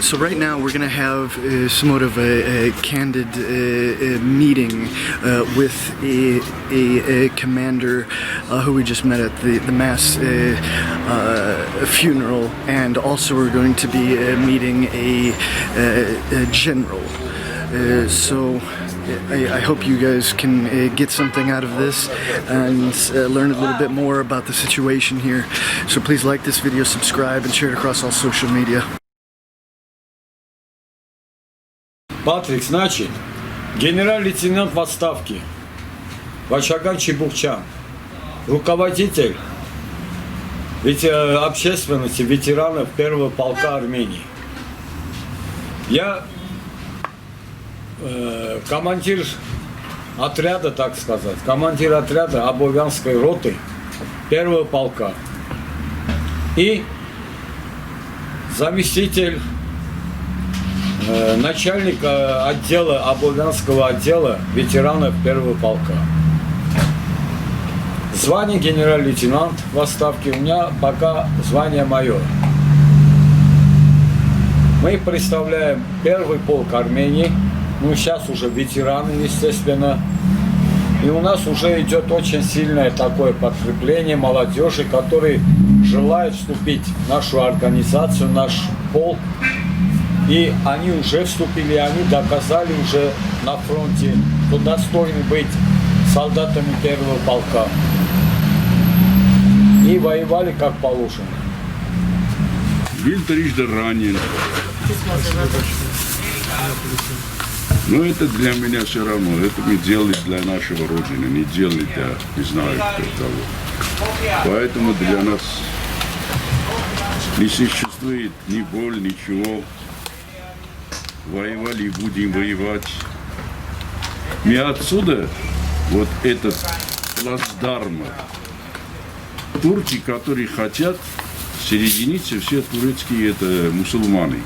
So right now we're going to have somewhat of a candid meeting with a commander who we just met at the mass funeral, and also we're going to be meeting a general. So I hope you guys can get something out of this and learn a little bit more about the situation here. So please like this video, subscribe, and share it across all social media. Патрик, значит, генерал-лейтенант в отставке Вачаган Чебухчан, руководитель общественности ветеранов первого полка Армении. Я командир отряда, так сказать, командир отряда Абовянской роты первого полка и заместитель начальника отдела, Абовянского отдела ветеранов первого полка. Звание генерал-лейтенант в отставке, у меня пока звание майор. Мы представляем первый полк Армении, ну сейчас уже ветераны, естественно. И у нас уже идет очень сильное такое подкрепление молодежи, которые желают вступить в нашу организацию, наш полк. И они уже вступили, они доказали уже на фронте, что достойны быть солдатами первого полка. И воевали как положено. Был трижды ранен. Но это для меня все равно. Это мы делали для нашего Родины, не делали для не знаю кто кого. Поэтому для нас не существует ни боль, ничего. Воевали и будем воевать. Мы отсюда, вот этот плацдарм, турки, которые хотят соединиться, все турецкие это мусульмане.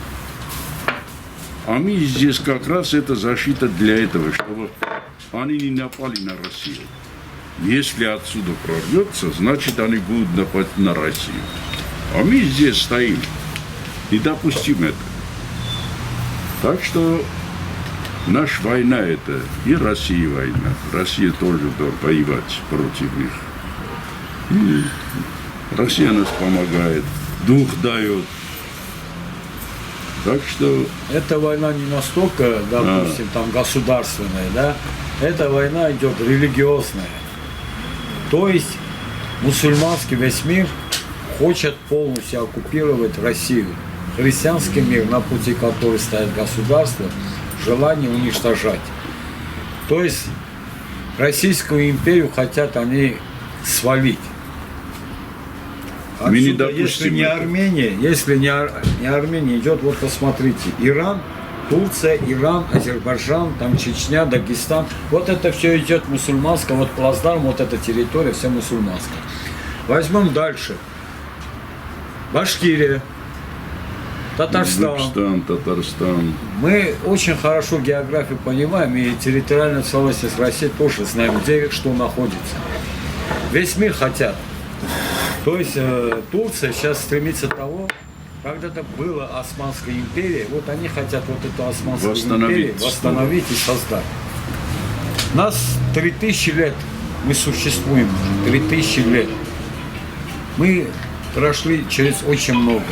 А мы здесь как раз это защита для этого, чтобы они не напали на Россию. Если отсюда прорвется, значит они будут нападать на Россию. А мы здесь стоим. Не допустим это. Так что наша война это и Россия война. Россия тоже должна воевать против них. И Россия нас помогает, дух дает. Так что... Эта война не настолько, допустим, там государственная, да? Эта война идет религиозная. То есть мусульманский весь мир хочет полностью оккупировать Россию. Христианский мир, на пути которой стоит государство, желание уничтожать. То есть Российскую империю хотят они свалить. Отсюда, если не Армения, идет, вот посмотрите, Иран, Турция, Иран, Азербайджан, там Чечня, Дагестан, вот это все идет мусульманское, вот плацдарм, вот эта территория, вся мусульманская. Возьмем дальше. Башкирия, Татарстан. Татарстан. Мы очень хорошо географию понимаем, и территориальную целостность России тоже знаем, где что находится. Весь мир хотят. То есть Турция сейчас стремится к тому, когда-то была Османская империя, вот они хотят вот эту Османскую империю восстановить и создать. Нас 3000 лет мы существуем, 3000 лет. Мы прошли через очень много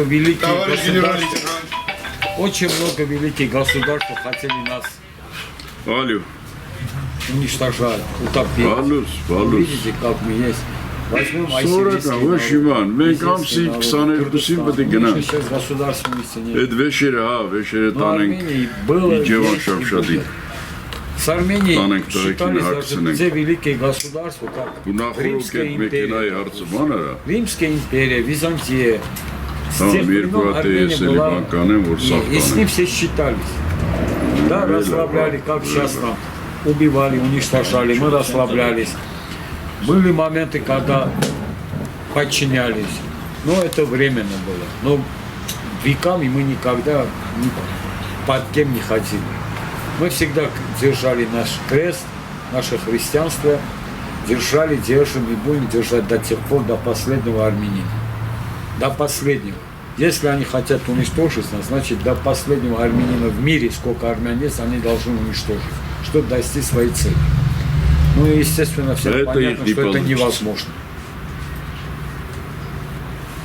великих государств. Очень много великих государств хотели нас уничтожать, утопить. Видите, как мы есть. Возьмем Այսինքն մենք ամսի 22-ին պետք է գնանք։ Այդ վեշերը, վեշերը տանենք Իջևան Շավշատի։ С Арменией считались даже великие государства, как Римская империя, Византия. С тех времен Армения была, и с ним все считались. Да, расслабляли, как сейчас нам убивали, уничтожали, мы расслаблялись. Были моменты, когда подчинялись, но это временно было. Но веками мы никогда под кем не ходили. Мы всегда держали наш крест, наше христианство, держали, держим и будем держать до тех пор, до последнего армянина. До последнего. Если они хотят уничтожить нас, значит до последнего армянина в мире, сколько армян есть, они должны уничтожить, чтобы достичь своей цели. Ну и естественно всем Это понятно, их не что это получится. невозможно.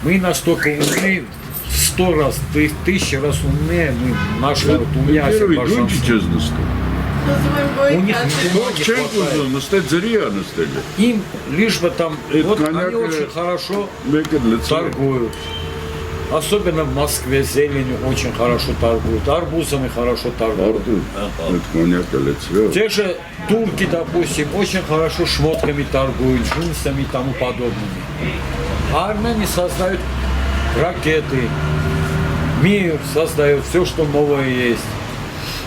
Мы настолько умны, 100 раз, 1000 раз умнее, наш народ умнее Первый азербайджанцев. думайте честно стал. У них Чем не хватает. нужно? Стать зря на столе. Им лишь бы там, Это вот коньяк, они очень хорошо Бекет лицо. торгуют. Особенно в Москве зеленью очень хорошо торгуют, арбузами хорошо торгуют. Артур, это коньяк лицо. Те же турки, допустим, очень хорошо шмотками торгуют, джинсами и тому подобными. А армяне создают ракеты, мир создает, все, что новое есть.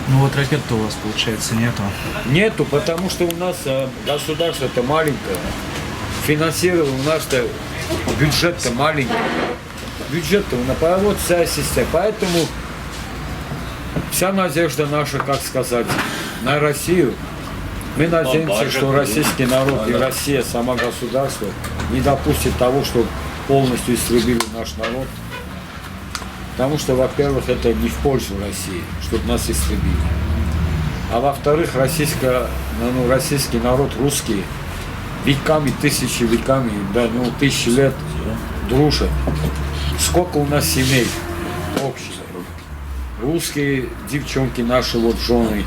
Ну вот ракет-то у вас, получается, нету. Нету, потому что у нас государство это маленькое. Финансирование у нас-то бюджет-то маленький. Бюджет-то вот вся система. Поэтому вся надежда наша, как сказать, на Россию. Мы надеемся, что российский народ и Россия, сама государство, не допустит того, что полностью истребили наш народ. Потому что, во-первых, это не в пользу России, чтобы нас истребили. А во-вторых, российский народ, русские, веками, тысячи веками, да, 1000 лет дружат. Сколько у нас семей общих. Русские девчонки, наши вот жены,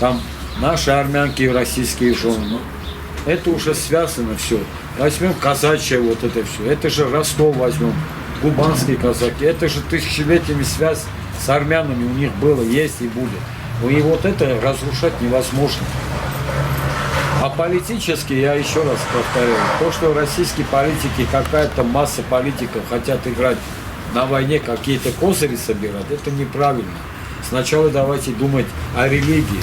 там наши армянки и российские жены. Ну, это уже связано все. Возьмем казачье вот это все. Это же Ростов возьмем. Кубанские казаки, это же тысячелетиями связь с армянами у них было, есть и будет. И вот это разрушать невозможно. А политически, я еще раз повторяю, то, что российские политики, какая-то масса политиков хотят играть на войне, какие-то козыри собирать, это неправильно. Сначала давайте думать о религии,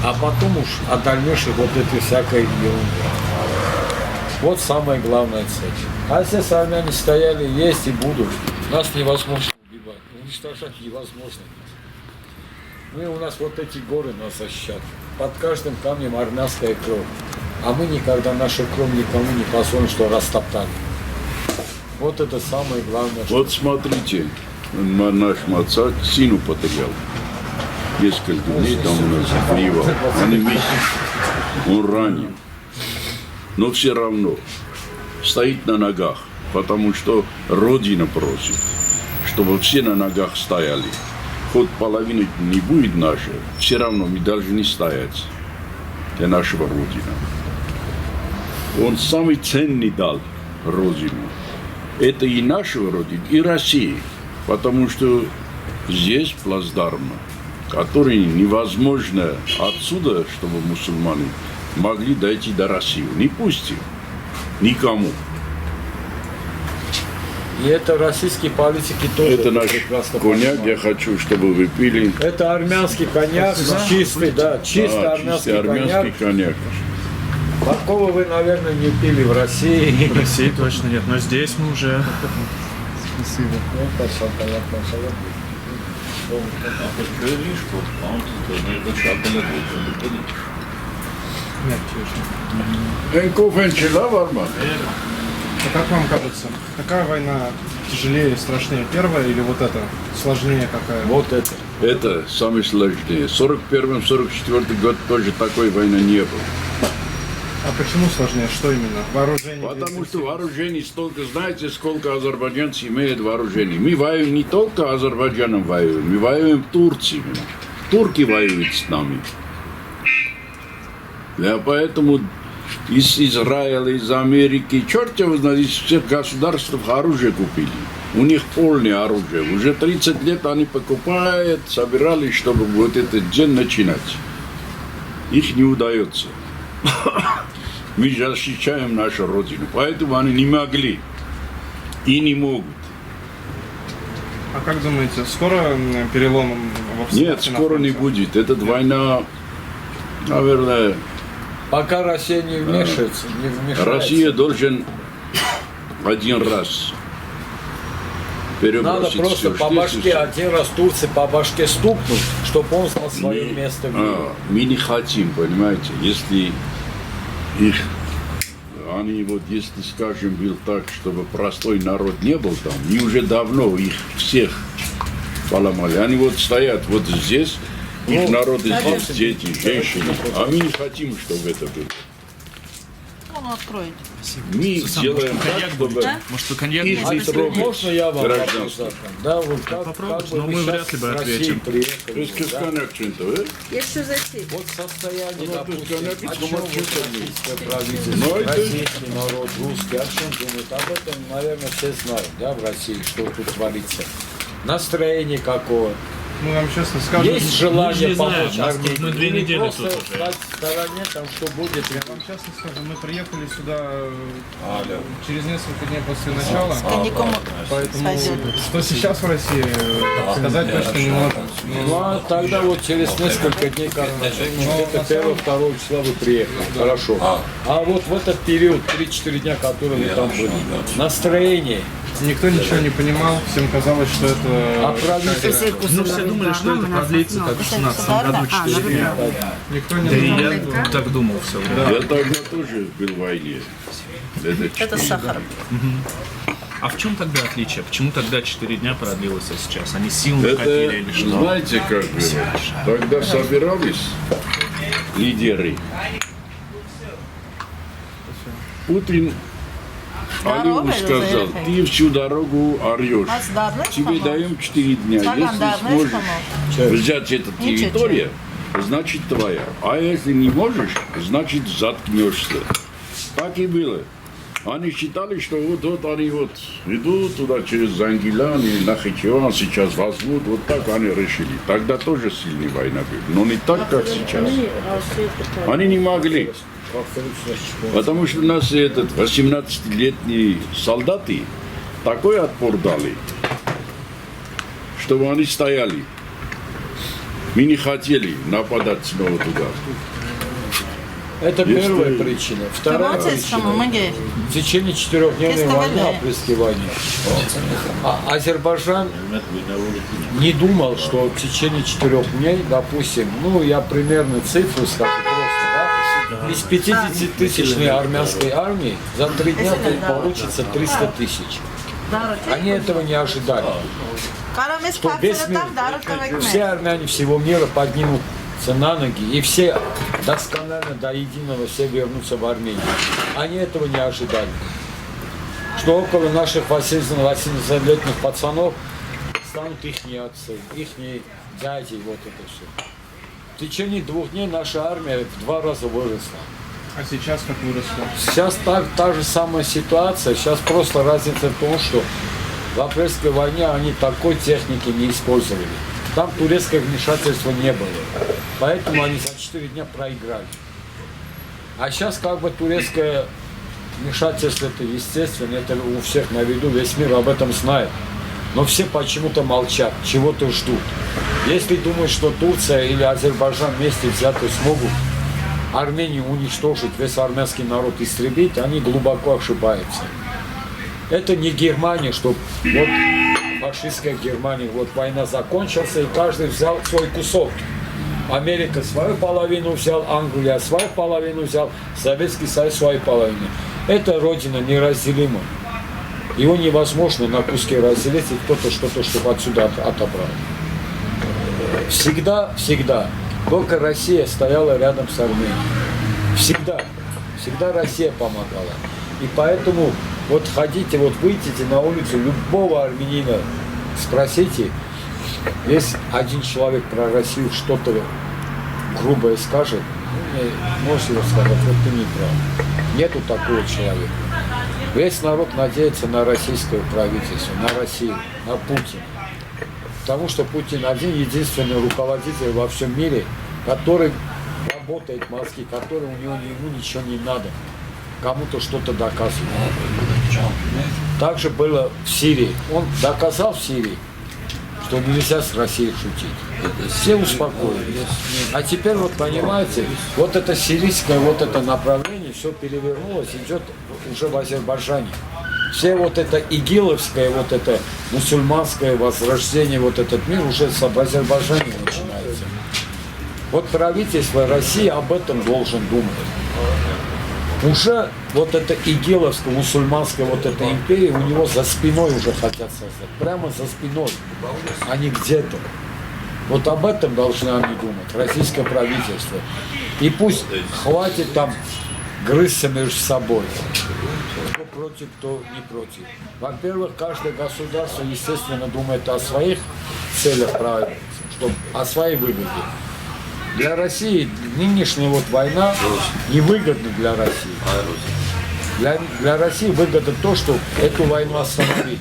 а потом уж о дальнейшей вот этой всякой ерунде. Вот самая главная цель. А здесь армяне стояли, есть и будут. Нас невозможно убивать, уничтожать невозможно. Ну и у нас вот эти горы нас защищают. Под каждым камнем армянская кровь. А мы никогда нашу кровь никому не позволим, что растоптали. Вот это самое главное. Вот смотрите, наш отца сыну потерял. Несколько дней там у нас воевал. Он месяц. Он ранен. Но все равно стоит на ногах, потому что Родина просит, чтобы все на ногах стояли. Хоть половины не будет наша, все равно мы должны стоять для нашего Родины. Он самый ценный дал Родину. Это и нашего Родины, и России, потому что здесь плацдарм, который невозможно отсюда, чтобы мусульмане могли дойти до России. Не пустим никому. И это российские политики тоже. Это наш прекрасно коньяк, понимают. я хочу, чтобы вы пили. Это армянский коньяк, чистый, да, чистый Да, армянский, чистый армянский коньяк. Такого вы, наверное, не пили в России. В России точно нет, но здесь мы уже... Спасибо. Нет, честно. Кофе начала, Варман? А как вам кажется, какая война тяжелее, страшнее? Первая или вот эта? Сложнее какая? Вот это. Это самое сложнее. 41-44 год тоже такой войны не было. А почему сложнее? Что именно? Вооружение? Потому что вооружений столько, знаете, сколько азербайджанцы имеют вооружений. Мы воюем не только Азербайджаном воюем, мы воюем Турцией. Турки воюют с нами. Да, поэтому из Израиля, из Америки, черт его знает, из всех государств оружие купили. У них полное оружие. Уже 30 лет они покупают, собирались, чтобы вот этот день начинать. Их не удается. Мы защищаем нашу Родину. Поэтому они не могли и не могут. А как думаете, скоро перелом в обстановке? Нет, скоро не будет. Эта война, наверное, Пока Россия не вмешивается, не вмешается. Россия должен один раз Надо перебросить просто все, по что башке, есть. один раз Турции по башке стукнуть, чтобы он знал свое место в мире. Мы не хотим, понимаете, если их, они вот, если, скажем, был так, чтобы простой народ не был там, они уже давно их всех поломали. Они вот стоят вот здесь, их народ здесь, дети, женщины. А мы не хотим, чтобы это было. Он откроет. Мы делаем так, чтобы Может, вы коньяк их будете? не трогать. Можно я вам Гражданство. вопрос задам? Да, вот как попробуйте, бы но вы мы сейчас вряд ли бы с России ответим. приехали, Qu'est-ce да? qu'on accent, Если зайти. Вот состояние, Ну, допустим, то есть, о конечно, чем ну, вот что-то российское Ну, правительство, это- российский народ, русский, о чем думают? Об этом, наверное, все знают, да, в России, что тут творится. Настроение какое. Мы вам честно скажем, Есть желание не знаем, помочь нас тут Армении? мы 2 Или недели просто тут уже. стать в стороне, там, что будет? я вам честно скажу, мы приехали сюда через несколько дней после начала, Коньяком поэтому сойдет. что сейчас в России, сказать точно не можем. Ну, а тогда вот через несколько дней, как где-то 1-2 числа вы приехали. Хорошо. А вот в этот период, 3-4 дня, которые вы там были, настроение, Никто ничего не понимал, всем казалось, что а это... правительство, Ну, все думали, что это продлится, как в 16 году, 4 дня. Никто не Да и думал. я так думал все время. Я тогда тоже был в войне. Это 4. с сахаром. А в чем тогда отличие? Почему тогда 4 дня продлилось, а сейчас? Они сил накопили Это, или что? знаете, как было? Тогда собирались лидеры. Путин Алиеву сказал, ты всю дорогу орешь. Тебе даем 4 дня. Если сможешь взять эту территорию, значит твоя. А если не можешь, значит заткнешься. Так и было. Они считали, что вот они вот идут туда через Зангилян и Нахичеван, сейчас возьмут, вот так они решили. Тогда тоже сильная война была, но не так, как сейчас. Они не могли, потому что у нас этот 18-летние солдаты такой отпор дали, чтобы они стояли. Мы не хотели нападать снова туда. это Если- первая причина. Вторая причина. В течение 4-дневной войны, апрельской войны, Азербайджан не думал, что в течение 4 дней, допустим, ну я примерно цифру скажу просто, да, из 50-тысячной армянской армии за 3 дня получится 300 тысяч. Они этого не ожидали. Что весь мир, все армяне всего мира поднимутся на ноги, и все досконально до единого все вернутся в Армению. Они этого не ожидали. Что около наших 18-летних пацанов станут их отцы, их дяди, вот это все. В течение 2 дней наша армия в 2 раза выросла. А сейчас как выросло? Сейчас та же самая ситуация, сейчас просто разница в том, что в апрельской войне они такой техники не использовали. Там турецкого вмешательства не было. Поэтому они за 4 дня проиграли. А сейчас как бы турецкое вмешательство, это естественно, это у всех на виду, весь мир об этом знает. Но все почему-то молчат, чего-то ждут. Если думают, что Турция или Азербайджан вместе взятые смогут Армению уничтожить, весь армянский народ истребить, они глубоко ошибаются. Это не Германия, что вот фашистская Германия, вот война закончилась, и каждый взял свой кусок. Америка свою половину взял, Англия свою половину взял, Советский Союз свою половину. Эта родина неразделима. Его невозможно на куски разделить, и кто-то что-то, чтобы отсюда отобрал. Всегда, только Россия стояла рядом с Арменией. Всегда Россия помогала. И поэтому вот ходите, вот выйдите на улицу любого армянина, спросите, если один человек про Россию что-то грубое скажет, можете его сказать, вот ты не прав. Нету такого человека. Весь народ надеется на российское правительство, на Россию, на Путина. Потому что Путин один единственный руководитель во всем мире, который работает мозги, который ему ничего не надо. Кому-то что-то доказывает. Также было в Сирии. Он доказал в Сирии, что нельзя с Россией шутить. Все успокоились. А теперь вот понимаете, вот это сирийское вот это направление все перевернулось, идет уже в Азербайджане. Все вот это игиловское, вот это мусульманское возрождение, вот этот мир уже в Азербайджане начинается. Вот правительство России об этом должен думать. Уже вот эта игиловская, мусульманская вот эта империя, у него за спиной уже хотят создать. Прямо за спиной, а не где-то. Вот об этом должны они думать, российское правительство. И пусть хватит там грызться между собой. Кто против, кто не против. Во-первых, каждое государство, естественно, думает о своих целях правильно, о своей выгоде. Для России нынешняя вот война невыгодна для России. Для России выгодно то, что эту войну остановить.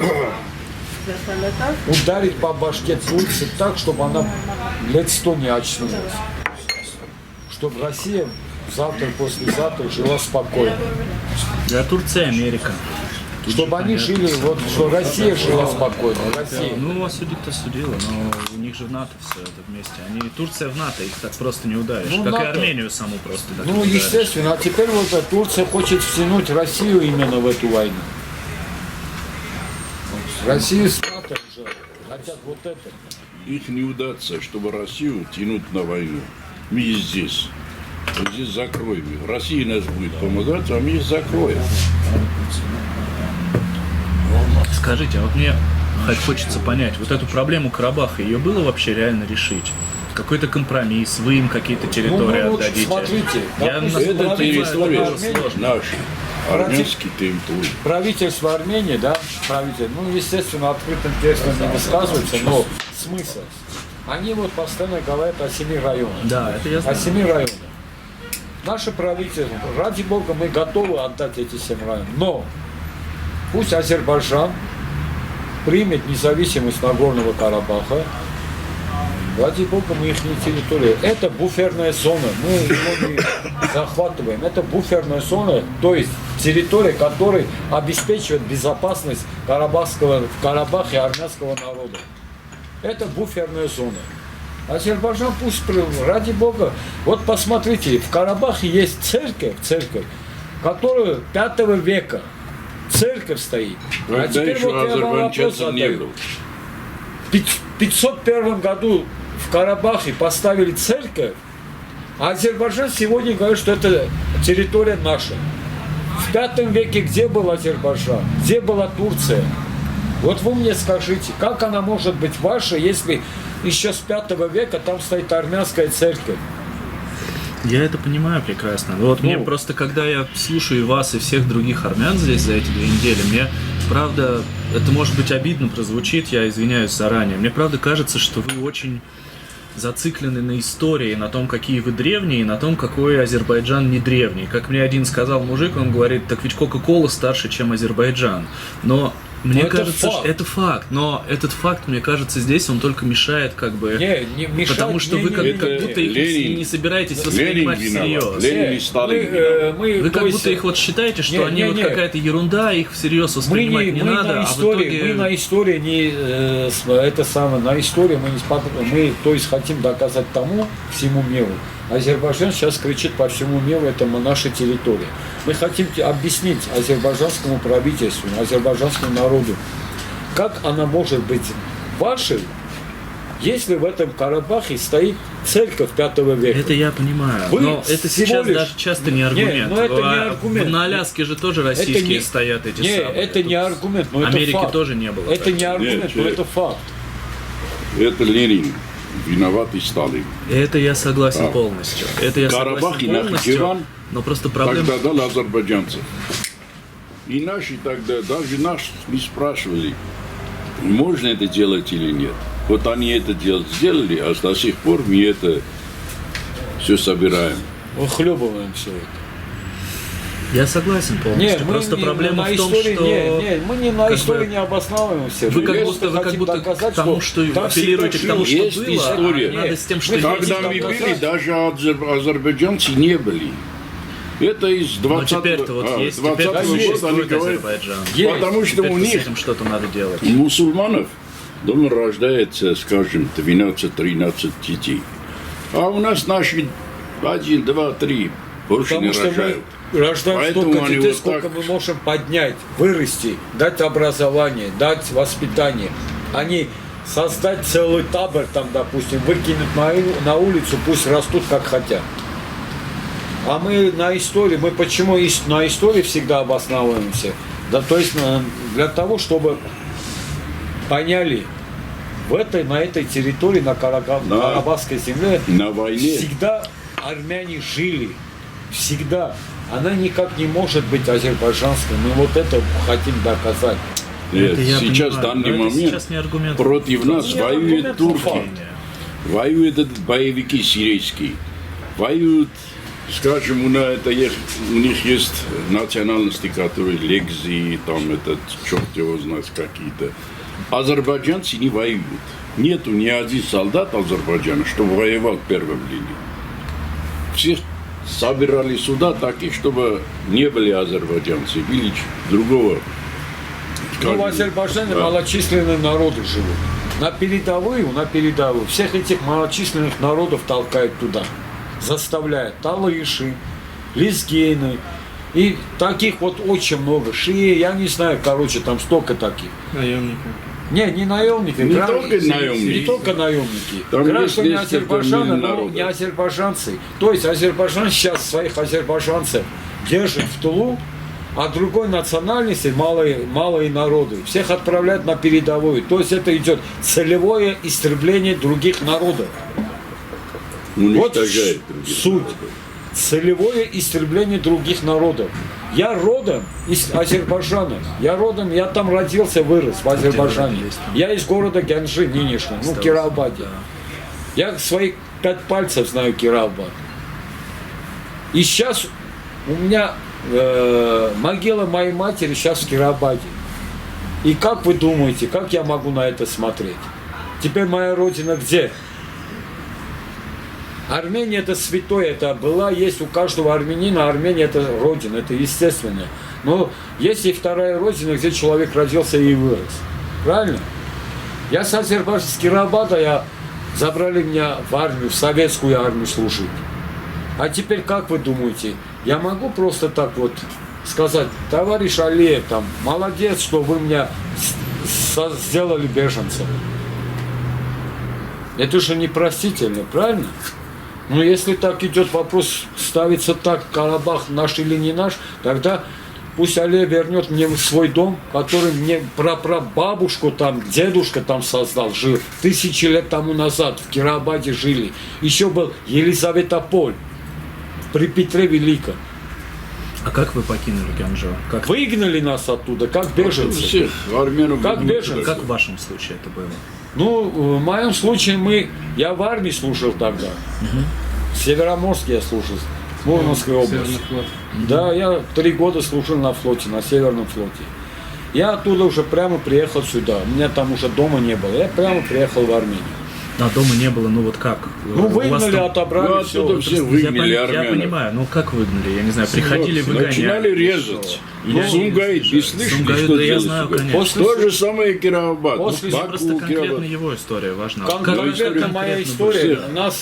Ударить по башке Турции так, чтобы она лет 100 не очнулась. Чтобы Россия завтра, послезавтра жила спокойно. Для Турции Америка. Чтобы они жили, вот, что Россия жила спокойно. Россия. Ну, осудить-то судила, но у них же в НАТО все это вместе. Турция в НАТО, их так просто не ударишь. Ну, как НАТО. и Армению саму просто так не Ну, ударишь. естественно. А теперь вот Турция хочет втянуть Россию именно в эту войну. Россию с НАТО уже хотят вот это. Их не удастся, чтобы Россию тянуть на войну. Мы и здесь. Вот здесь закроем их. Россия нас будет помогать, а мы их закроем. Скажите, а вот мне хочется понять, вот эту проблему Карабаха, ее было вообще реально решить? Какой-то компромисс, вы им какие-то территории Ну, вот отдадите? смотрите, Я допустим, насколько Это понимаю, территория это было сложно. наша. Армянский территория. правительство Армении, да, правительство, ну, естественно, открытым текстом не высказывается, но смысл. Они вот постоянно говорят о 7 районах. Да, это я О знаю. 7 районах. Наше правительство, ради бога, мы готовы отдать эти 7 районов. Но пусть Азербайджан примет независимость Нагорного Карабаха. Ради бога, мы их не территория. Это буферная зона. Мы его не захватываем. Это буферная зона, то есть территория, которая обеспечивает безопасность в Карабахе армянского народа. Это буферная зона. Азербайджан пусть, ради бога, вот посмотрите, в Карабахе есть церковь, которая 5 века. Церковь стоит. Когда еще я вам вопрос азербайджанцев не задаю. было. В 501 году в Карабахе поставили церковь, а Азербайджан сегодня говорит, что это территория наша. В 5 веке где был Азербайджан? Где была Турция? Вот вы мне скажите, как она может быть ваша, если еще с 5 века там стоит армянская церковь? Я это понимаю прекрасно. Но вот мне Ну. просто, когда я слушаю и вас, и всех других армян здесь за эти 2 недели, мне, правда, это может быть обидно прозвучит, я извиняюсь заранее. Мне, правда, кажется, что вы очень зациклены на истории, на том, какие вы древние, и на том, какой Азербайджан не древний. Как мне один сказал мужик, он говорит, так ведь Кока-Кола старше, чем Азербайджан. Но мне это кажется, факт. что это факт, но этот факт, мне кажется, здесь он только мешает, как бы, Не мешать, потому что вы как Это будто их Ленин- не собираетесь Ленин воспринимать виноват. всерьез. Ленин и Сталин виноват. Вы то как есть, будто их вот считаете, что не, они не, вот не. какая-то ерунда, их всерьез воспринимать не мы надо, на а в истории, итоге... мы на истории не это самое, на истории мы не смотрим, мы то есть хотим доказать тому всему миру. Азербайджан сейчас кричит по всему миру, это наша территория. Мы хотим объяснить азербайджанскому правительству, азербайджанскому народу, как она может быть вашей, если в этом Карабахе стоит церковь 5 века. Это я понимаю, Вы но это всего сейчас лишь- даже часто не аргумент. но это не А аргумент. На Аляске же тоже российские не- стоят эти не, самые. это не Тут аргумент, но Америки это факт. тоже не было. Это не аргумент, Нет, но нет. это факт. Это Ленин. Виноват и Сталин. Это я согласен полностью. Это я Карабах и согласен полностью. Нахичеван Но просто проблема... тогда дал азербайджанцев. И наши тогда, даже нас не спрашивали, можно это делать или нет. Вот они это сделали, а до сих пор мы это все собираем. Выхлебываем все это. Я согласен полностью. Просто проблема в том, что... мы не на как истории бы, не обосновываем все. Вы как Мы будто, хотим доказать, к тому, что там апеллируете к всегда тому, что Есть было, история. а надо с тем, что Мы есть. хотим Когда мы доказать. были, даже азербайджанцы не были. Это из 20 Но теперь-то вот есть, 20 теперь года они существует говорят, Азербайджан. Есть. потому что Теперь у с них этим что-то надо делать. у мусульманов дома рождается, скажем, 12-13 детей. А у нас наши 1, 2, 3 больше Потому не что рожают. мы рождаем Поэтому столько они детей, вот сколько так- мы можем поднять, вырасти, дать образование, дать воспитание. А не создать целый табор, там, допустим, выкинуть на улицу, пусть растут как хотят. А мы на истории, мы почему на истории всегда обосновываемся? Да, то есть для того, чтобы поняли, на этой территории, на Карабахской земле, На войне. всегда армяне жили. Всегда. Она никак не может быть азербайджанской. Мы вот это хотим доказать. Нет, Это я сейчас, понимаю, в данный но это момент, сейчас не аргумент. против нас Не воюют аргумент, турки. факт. Воюют этот боевики сирийские. Воюют, скажем, у них есть национальности, которые легзи, там этот, черт его знает, какие-то. Азербайджанцы не воюют. Нету ни один солдат Азербайджана, что воевал в первой линии. Всех собирали сюда такие, чтобы не были азербайджанцы, были другого. Ну, в скажем, Азербайджане да. малочисленные народы живут. На передовую. Всех этих малочисленных народов толкают туда. Заставляют. Талыши, лезгины. И таких вот очень много. Шии, я не знаю, короче, там столько таких. Наемники. Не наемники. Не граждане- только наемники. Не только наемники. Там Граждане есть несколько Азербайджана, но народов. не азербайджанцы. То есть Азербайджан сейчас своих азербайджанцев держит в тылу, а другой национальности малые народы. Всех отправляют на передовую. То есть это идет целевое истребление других народов. Уничтожает других суть. народов. Целевое истребление других народов. Я родом из Азербайджана. Я там родился, вырос в Азербайджане. Я из города Гянджи нынешнего, Кировбаде. Я свои 5 пальцев знаю Кировбад. И сейчас у меня могила моей матери сейчас в Кировбаде. И как вы думаете, как я могу на это смотреть? Теперь моя родина где? Армения это святое, это была, есть у каждого армянина, Армения это родина, это естественно. Но есть и вторая родина, где человек родился и вырос. Правильно? Я с Азербайджана, с Кировбада, забрали меня в армию, в советскую армию служить. А теперь как вы думаете, я могу просто так вот сказать, товарищ Алиев, там, молодец, что вы меня сделали беженцем. Это же непростительно, правильно? Но если так идет вопрос, ставится так, Карабах наш или не наш, тогда пусть Алиев вернет мне свой дом, который мне прапрабабушку там, дедушка там создал, жил. 1000 лет тому назад в Кировбаде жили. Еще был Елизаветополь при Петре Великом. А как вы покинули Гянджу? Как, Выгнали нас оттуда, как беженцы. Всех армянов Как выгнали. беженцы? как в вашем случае это было? Ну, в моем случае я в армии служил тогда. В Североморске я служил, в Мурманской области. Северный флот. Да, я 3 года служил на флоте, на Северном флоте. Я оттуда уже прямо приехал сюда. У меня там уже дома не было. Я прямо приехал в Армению. А дома не было, ну вот как? Ну, У вас выгнали, там- отобрали Ну, все. отсюда все выгнали я армянов. понимаю, ну как выгнали? Я не знаю, приходили выгонять. Начинали резать. Я- Сумгайт, не слышали, Сумгайт, что да, я делали знаю, Сумгайт? конечно. После То же самое и Кировбад. После Баку, Просто конкретно Кировбад. его история важна. Конкретно моя история. Всех. Нас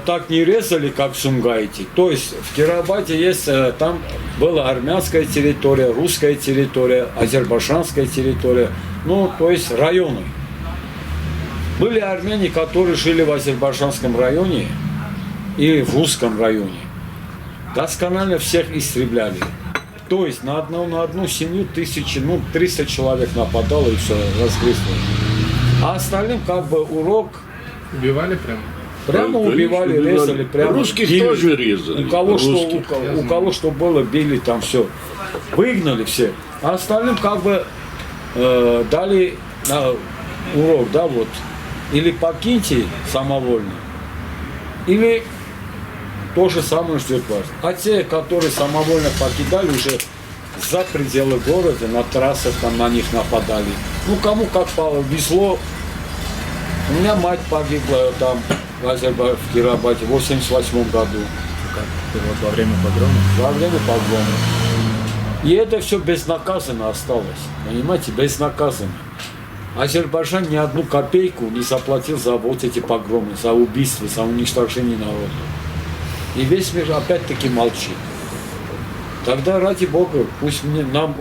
так не резали, как в Сумгайте. То есть в Кировбаде есть, там была армянская территория, русская территория, азербайджанская территория. Ну, то есть районы. Были армяне, которые жили в азербайджанском районе и в русском районе. Досконально всех истребляли. То есть на одну семью 300 человек нападало и все, разгрызло. А остальным как бы урок Убивали прям? прямо Конечно, убивали, резали, прямо Русских били. тоже резали. У кого, Русских. у кого что было, били там все. Выгнали все. А остальным как бы дали урок, да, вот. Или покиньте самовольно, или то же самое ждет вас. А те, которые самовольно покидали, уже за пределы города, на трассах там на них нападали. Ну, кому как повезло. У меня мать погибла там в Кировбаде в 88 году. Как? Ты вот во время погрома? Во время погрома. И это все безнаказанно осталось. Понимаете, безнаказанно. Азербайджан ни одну копейку не заплатил за вот эти погромы, за убийство, за уничтожение народа. И весь мир опять-таки молчит. Тогда, ради Бога, пусть нам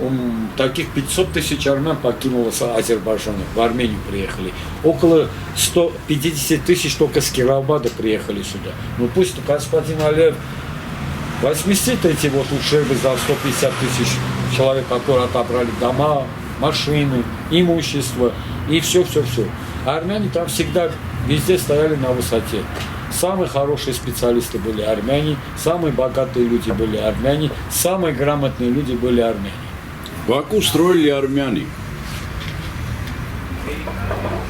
таких 500 тысяч армян покинуло Азербайджана, в Армению приехали. Около 150 тысяч только с Кировбада приехали сюда. Ну пусть господин Алиев возместит эти вот ущербы за 150 тысяч человек, которые отобрали дома, машины, имущество и все-все-все. А армяне там всегда везде стояли на высоте. Самые хорошие специалисты были армяне, самые богатые люди были армяне, самые грамотные люди были армяне. Баку строили армяне.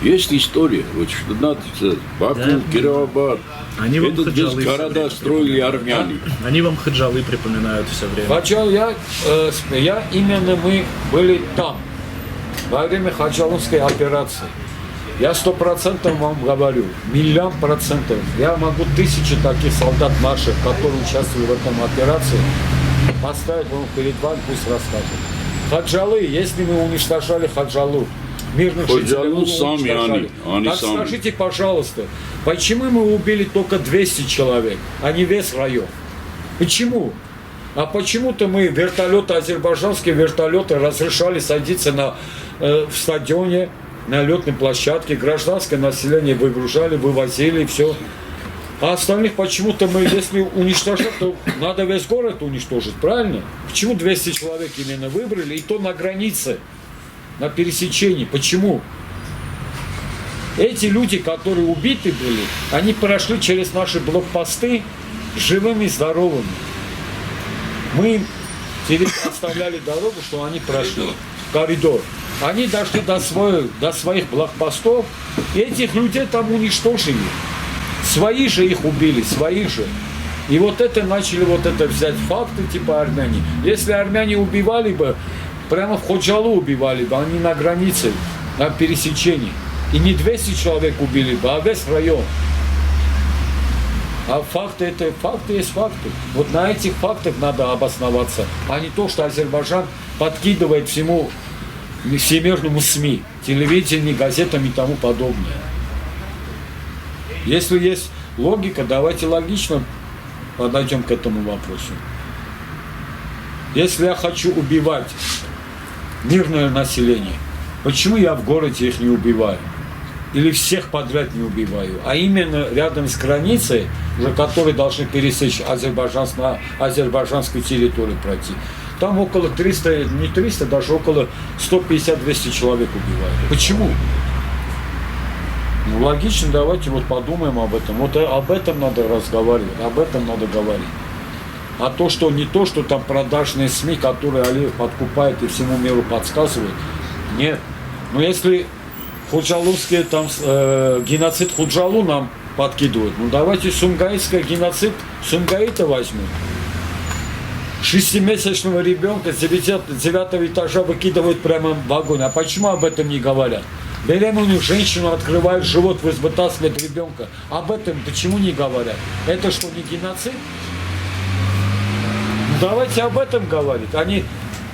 Есть история, вот что надо сказать. Баку, Да. Кировабад. Они вам Это хаджалы без всё города время строили армяне. Они вам хаджалы припоминают все время. Хаджал, я именно мы были там, во время хаджалунской операции. Я 100% вам говорю, 1,000,000%. Я могу 1000 таких солдат наших, которые участвовали в этом операции, поставить вам перед вами, пусть расскажут. Хаджалы, если мы уничтожали хаджалу, мирных жителей, Хаджалу мы сами уничтожали. они Так сами. скажите, пожалуйста, почему мы убили только 200 человек, а не весь район? Почему? А почему-то мы вертолеты, азербайджанские вертолеты разрешали садиться в стадионе, на летной площадке, гражданское население выгружали, вывозили, все. А остальных почему-то мы, если уничтожать, то надо весь город уничтожить, правильно? Почему 200 человек именно выбрали, и то на границе, на пересечении? Почему? Эти люди, которые убиты были, они прошли через наши блокпосты живыми и здоровыми. Мы им оставляли дорогу, что они прошли, коридор. Они дошли до своих блокпостов, и этих людей там уничтожили. Свои же их убили, своих же. И вот это начали взять факты типа армяне. Если армяне убивали бы, прямо в Ходжалу убивали бы, они на границе, на пересечении. И не 200 человек убили бы, а весь район. А факты есть факты. Вот на этих фактах надо обосноваться, а не то, что Азербайджан подкидывает всемирному СМИ, телевидению, газетам и тому подобное. Если есть логика, давайте логично подойдем к этому вопросу. Если я хочу убивать мирное население, почему я в городе их не убиваю? Или всех подряд не убиваю? А именно рядом с границей, уже которые должны пересечь на азербайджанскую территорию пройти. Там около 300, не 300, даже около 150-200 человек убивают. Почему? Ну, логично, давайте подумаем об этом. Вот об этом надо разговаривать, об этом надо говорить. А то, что не то, что там продажные СМИ, которые Алиев подкупает и всему миру подсказывает. Нет. Но если худжалузский геноцид Худжалу нам подкидывают, ну давайте сумгаитский геноцид Сумгаита возьмем. 6-месячного ребенка с 9 этажа выкидывают прямо в огонь. А почему об этом не говорят? Беременную женщину открывают живот, вытаскивают ребенка. Об этом почему не говорят? Это что, не геноцид? Ну, давайте об этом говорить. Они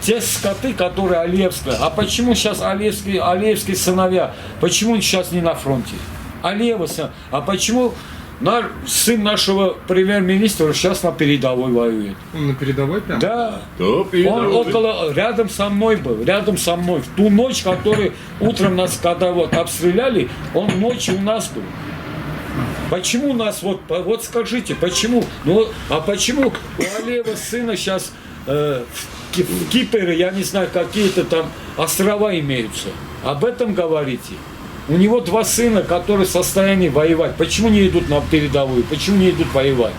те скоты, которые Алиевские. А почему сейчас Алиевские сыновья? Почему сейчас не на фронте? Алиева сын. А почему сын нашего премьер-министра сейчас на передовой воюет? Он на передовой прям? Да. Да, Рядом со мной был, рядом со мной. В ту ночь, которую утром нас, когда обстреляли, он ночью у нас был. Почему нас, вот скажите, почему? Ну, а почему у Алиева сына сейчас в Кипре, я не знаю, какие-то там острова имеются? Об этом говорите. У него 2 сына, которые в состоянии воевать. Почему не идут на передовую? Почему не идут воевать?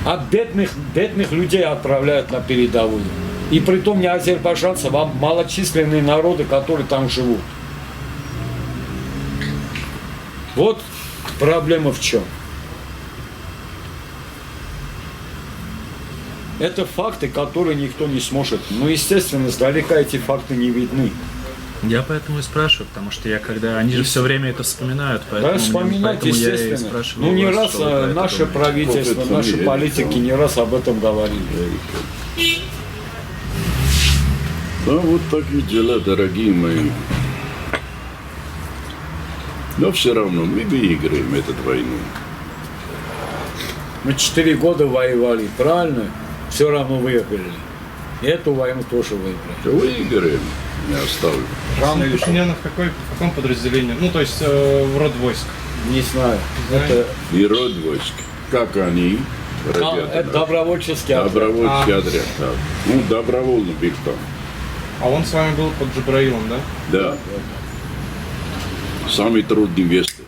А бедных людей отправляют на передовую. И притом не азербайджанцев, а малочисленные народы, которые там живут. Вот проблема в чем. Это факты, которые никто не сможет. Ну, естественно, сдалека эти факты не видны. Я поэтому и спрашиваю, потому что они же все время это вспоминают, поэтому, Да, вспоминать, поэтому я и естественно. спрашиваю. Ну, не вас, раз что вы про это наше думаете. правительство, Вот это наши я политики видел. не раз об этом говорили. Да, вот такие дела, дорогие мои. Но все равно мы выиграем эту войну. Мы 4 года воевали, правильно? Все равно выиграли. И эту войну тоже выиграли. Выиграем, не оставлю. Рано или поздно. Пашиняна в каком подразделении? Ну, то есть в род войск. Не знаю. Знаете? Это И род войск. Как они? радиатор. Это добровольческий отряд. Добровольческий отряд, да. Ну, добровольно бег там. А он с вами был под Джабраилом, да? Да. Самый трудный место.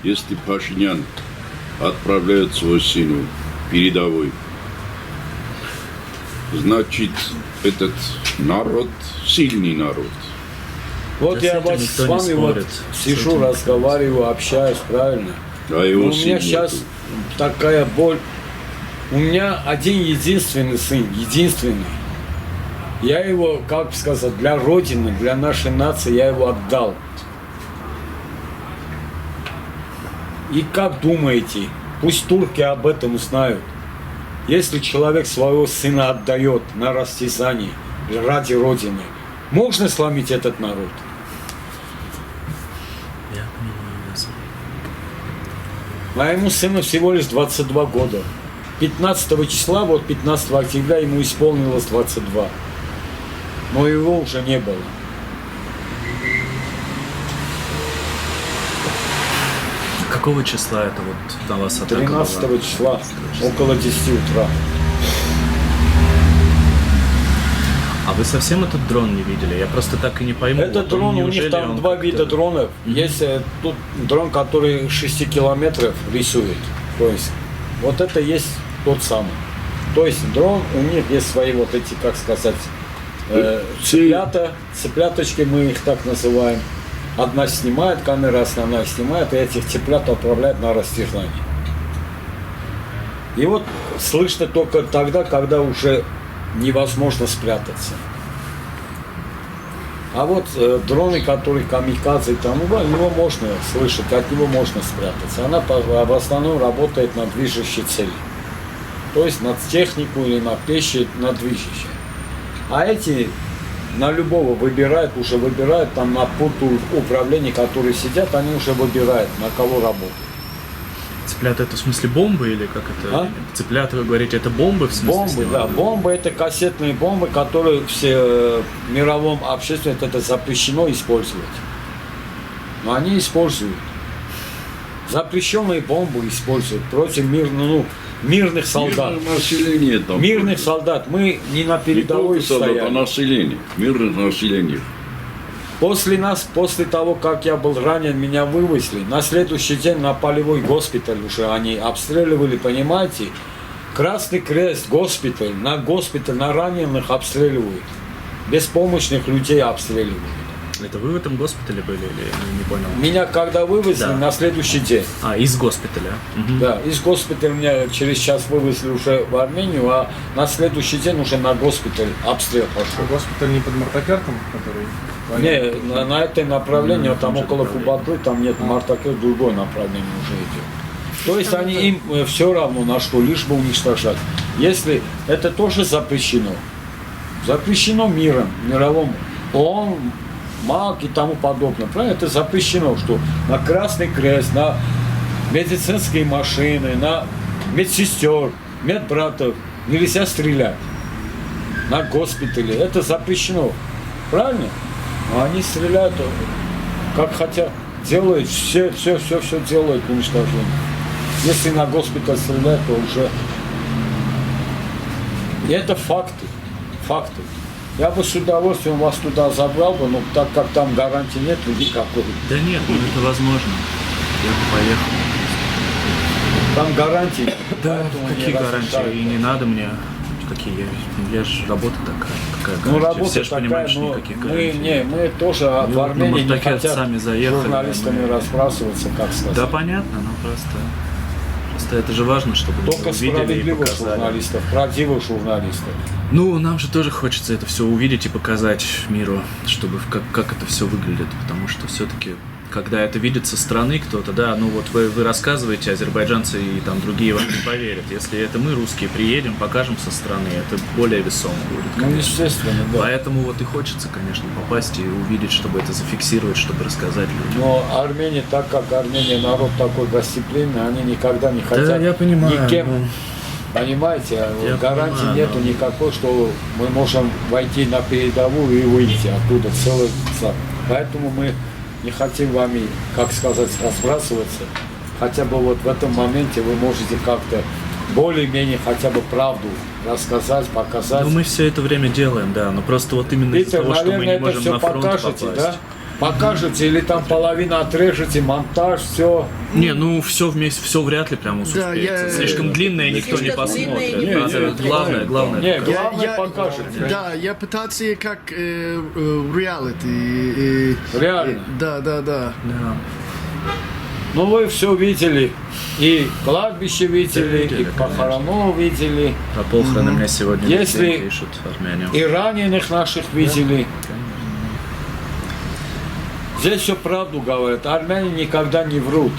Если Пашинян отправляет свой сына передовой, значит, этот народ сильный народ. Вот Да я с этим вот никто с не вами вот спорит. С сижу, этим никто не разговариваю, общаюсь, правильно? А его Но у сын меня сейчас нету. такая боль. У меня один единственный сын, единственный. Я его, как сказать, для Родины, для нашей нации я его отдал. И как думаете, пусть турки об этом узнают. Если человек своего сына отдает на растязание ради Родины, можно сломить этот народ? Я понимаю вас. Моему сыну всего лишь 22 года. 15 числа, вот 15 октября ему исполнилось 22. Но его уже не было. Какого числа это вот на вас атака 13 была? числа, около 10 утра. А вы совсем этот дрон не видели? Я просто так и не пойму. Этот вот он, дрон, у неужели них там он два как-то- вида дронов. Есть тут дрон, который 6 километров рисует. То есть вот это есть тот самый. То есть дрон, у них есть свои вот эти, как сказать, цыпляточки, мы их так называем. Одна снимает, камера основная снимает, и этих цыплят отправляют на растяжание. И вот слышно только тогда, когда уже невозможно спрятаться. А вот дроны, которые камикадзе и тому, его можно слышать, от него можно спрятаться. Она в основном работает на движущей цели. То есть на технику или на пищу, на движущее. А эти на любого выбирают, уже выбирают, там на пункту управления, которые сидят, они уже выбирают, на кого работать. Цыплята это в смысле бомбы или как это? А? Цыплята, вы говорите, это бомбы в смысле? Бомбы, да, бомбы это кассетные бомбы, которые все в мировом обществе это запрещено использовать. Но они используют. Запрещенные бомбы используют против мирных солдат. Мирное население там. Мирных солдат. Мы не на Не передовой только солдат, а стояли. население. Мирное население. После нас, после того, как я был ранен, меня вывезли. На следующий день на полевой госпиталь уже они обстреливали, понимаете? Красный Крест, госпиталь, на раненых обстреливают. Беспомощных людей обстреливают. Это вы в этом госпитале были или я не понял? Меня когда вывезли, Да. на следующий день. А, из госпиталя. Мгм. Да, из госпиталя меня через час вывезли уже в Армению, а на следующий день уже на госпиталь обстрел пошел. Госпиталь не под Мартакертом, который... Не, на это направление, Ну, там там же около направление. Кубатры, там нет Мартакер, другое направление уже идет. То есть они им все равно на что, лишь бы уничтожать. Если это тоже запрещено, запрещено миром, мировому, ООН, МАК и тому подобное, правильно? Это запрещено, что на Красный Крест, на медицинские машины, на медсестер, медбратов нельзя стрелять. На госпитале это запрещено, правильно? А они стреляют как хотят, делают все делают уничтожение. Если на госпиталь стреляют, то уже... И это факты. Факты. Я бы с удовольствием вас туда забрал бы, но так как там гарантии нет никакой. Да нет, ну это возможно. Я бы поехал. Там гарантии нет. Да, Поэтому какие не гарантии? разрешают. И не надо мне. Какие? Я же работа такая. Какая Ну, гарантия? работа Все же такая, понимают, что но никаких мы, гарантий. мы тоже в Ну, Армении мы не так хотят сами заехали, журналистами мы- разбрасываться, как сказать. Да, понятно, но просто это же важно, чтобы мы Только увидели и справедливых показали. журналистов, правдивых журналистов. Ну, нам же тоже хочется это все увидеть и показать миру, чтобы как это все выглядит, потому что все-таки, когда это видит со стороны кто-то, да, ну вот вы рассказываете, азербайджанцы и там другие вам не поверят. Если это мы, русские, приедем, покажем со стороны, это более весомо будет, Ну, конечно. естественно, да. Поэтому вот и хочется, конечно, попасть и увидеть, чтобы это зафиксировать, чтобы рассказать людям. Но Армения, так как Армения народ такой гостеприимный, они никогда не хотят я понимаю, никем, ну. понимаете, Я гарантии понимаю, нету но- никакой, что мы можем войти на передовую и выйти оттуда целый сад. Поэтому мы не хотим вами, как сказать, разбрасываться. хотя бы вот в этом моменте вы можете как-то более-менее хотя бы правду рассказать, показать. Ну, мы все это время делаем, да, но просто вот именно из-за Питер, того, что мы наверное, не это можем все на фронт покажете, попасть. да? Покажете или там половину отрежете, монтаж, все. Не, ну все вместе, все вряд ли прям успеется. Да, я- Слишком длинное никто не Слишком длинное посмотрит. не Надо, будет. главное. Не, Я- главное я- покажете. Да, я пытался как реалити. Реально. Да. Да. Ну вы все видели. И кладбище видели, видели, и похоронов видели, Про похороны мне сегодня Если- везде пишут армяне. и раненых наших видели. Здесь все правду говорят. Армяне никогда не врут.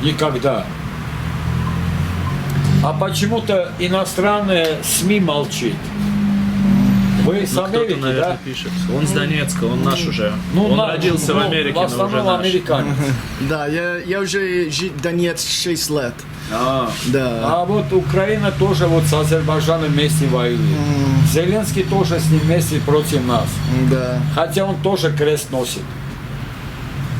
Никогда. А почему-то иностранные СМИ молчит. Вы с Ну, кто-то, Америки, наверное, да? пишет. Он с Донецка, он наш уже. Ну, Он наш, родился в ну, Америке, в но уже основном наш. американец. Да, я уже жить в Донецк 6 лет. А. Да. А вот Украина тоже вот с Азербайджаном вместе воюет. Зеленский тоже с ним вместе против нас. Да. Хотя он тоже крест носит.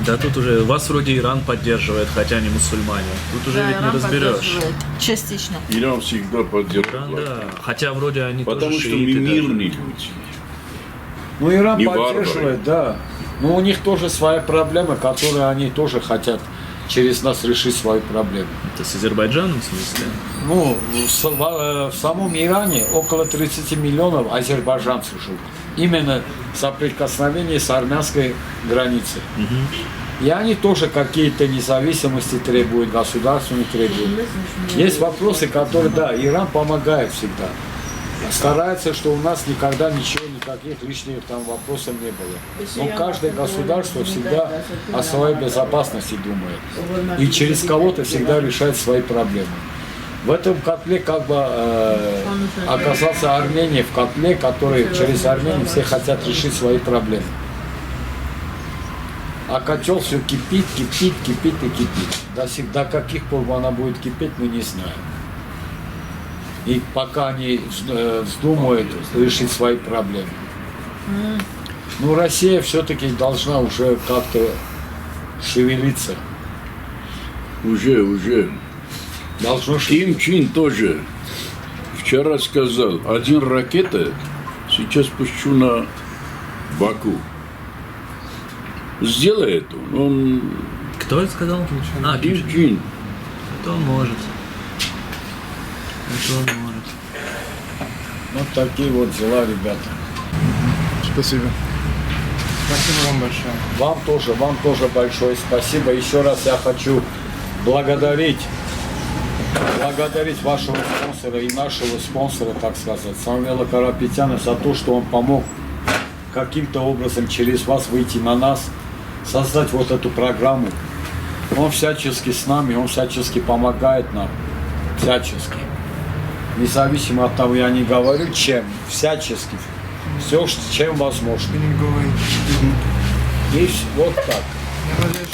Да, тут уже вас вроде Иран поддерживает, хотя они мусульмане. Тут уже Да, ведь не Иран разберешь. поддерживает. Частично. Иран всегда поддерживает. Иран, власть. да. Хотя вроде они Потому тоже что мы шииты даже. мирные люди. Ну, Иран Не поддерживает, да. Но у них тоже свои проблемы, которые они тоже хотят через нас решить свои проблемы. Это с Азербайджаном, в смысле? Ну, в самом Иране около 30 миллионов азербайджанцев живут. Именно соприкосновение с армянской границей. И они тоже какие-то независимости требуют, государственные требуют. Есть вопросы, которые, да, Иран помогает всегда. Старается, что у нас никогда ничего, никаких лишних там вопросов не было. Но каждое государство всегда о своей безопасности думает. И через кого-то всегда решает свои проблемы. В этом котле как бы оказался Армения в котле, который через Армению все хотят решить свои проблемы. А котел все кипит и кипит. До каких пор она будет кипеть, мы не знаем. И пока они вздумают решить свои проблемы. Ну, Россия все-таки должна уже как-то шевелиться. Уже. Должно Ким Чин тоже вчера сказал, один ракета сейчас пущу на Баку. Сделай это. Он Кто это сказал? А, Ким Ким. Чин. Это он может. Это он может. Вот такие вот дела, ребята. Спасибо. Спасибо вам большое. Вам тоже большое спасибо. Еще раз я хочу благодарить вашего спонсора и нашего спонсора, так сказать, Самвела Карапетяна, за то, что он помог каким-то образом через вас выйти на нас, создать вот эту программу. Он всячески с нами, он всячески помогает нам. Всячески. Независимо от того, я не говорю, чем. Всячески. Все, чем возможно. И вот так. Я надеюсь,